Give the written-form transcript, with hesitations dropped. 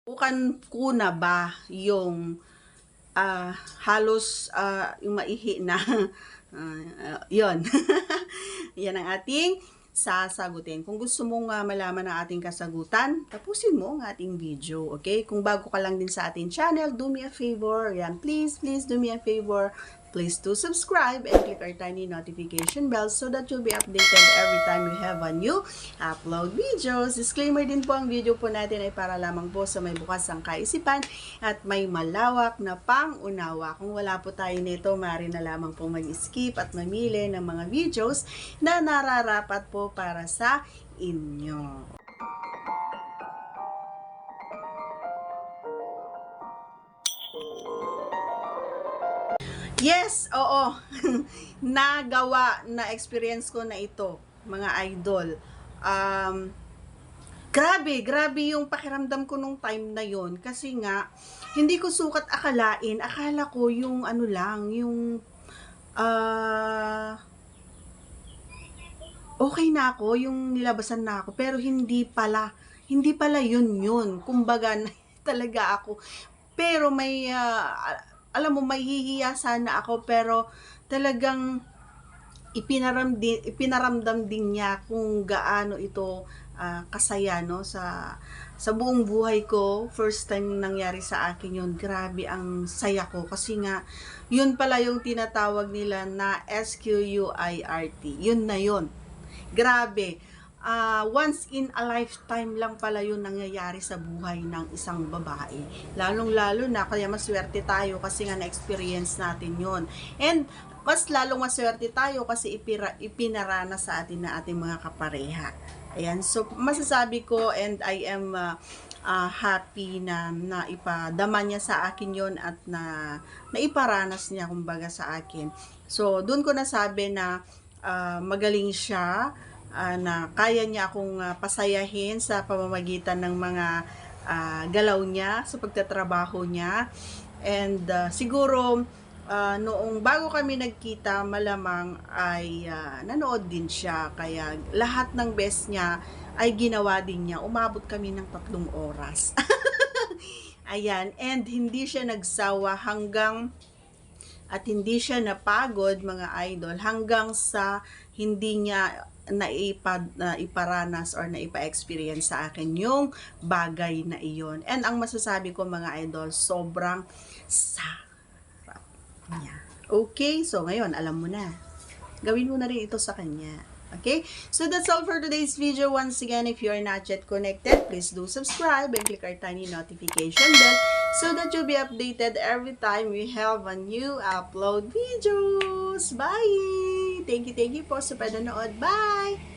Subukan ko na ba yung, halos, yung maihi na, 'yun. 'Yan ang ating sasagutin. Kung gusto mong, malaman ang ating kasagutan, tapusin mo ang ating video, okay? Kung bago ka lang din sa ating channel, do me a favor, 'yan, please do me a favor. Please do subscribe and click our tiny notification bell so that you'll be updated every time we have a new upload videos. Disclaimer din po, ang video po natin ay para lamang po sa may bukas ang kaisipan at may malawak na pangunawa. Kung wala po tayo nito, maaari na lamang po mag-skip at mamili ng mga videos na nararapat po para sa inyo. Yes, oo. Na-experience ko na ito, mga idol. Grabe yung pakiramdam ko nung time na yon kasi nga, hindi ko sukat akalain. Akala ko yung ano lang, yung okay na ako, yung nilabasan na ako, pero hindi pala yun. Kumbaga, talaga ako. Pero alam mo, mahihiya sana ako, pero talagang ipinaramdam din niya kung gaano ito kasaya, no, sa buong buhay ko. First time nangyari sa akin yun, grabe ang saya ko kasi nga yun pala yung tinatawag nila na SQUIRT. Yun na yun, grabe. Once in a lifetime lang pala yun nangyayari sa buhay ng isang babae. Lalong-lalo na, kaya maswerte tayo kasi nga na-experience natin yun. And mas lalong maswerte tayo kasi ipinaranas sa atin na ating mga kapareha. Ayan, so masasabi ko, and I am happy na naipadama niya sa akin yon at naiparanas niya kumbaga sa akin. So doon ko nasabi na magaling siya, na kaya niya akong pasayahin sa pamamagitan ng mga galaw niya sa pagtatrabaho niya. And siguro noong bago kami nagkita, malamang ay nanood din siya, kaya lahat ng best niya ay ginawa din niya. Umabot kami ng 3 oras. Ayan, and hindi siya nagsawa at hindi siya napagod, mga idol, hanggang sa hindi niya iparanas or naipa-experience sa akin yung bagay na iyon. And ang masasabi ko, mga idol, sobrang sarap niya. Okay, so ngayon, alam mo na. Gawin mo na rin ito sa kanya. Okay? So that's all for today's video. Once again, if you are not yet connected, please do subscribe and click our tiny notification bell so that you'll be updated every time we have a new upload videos. Bye! Thank you po sa panonood. Bye!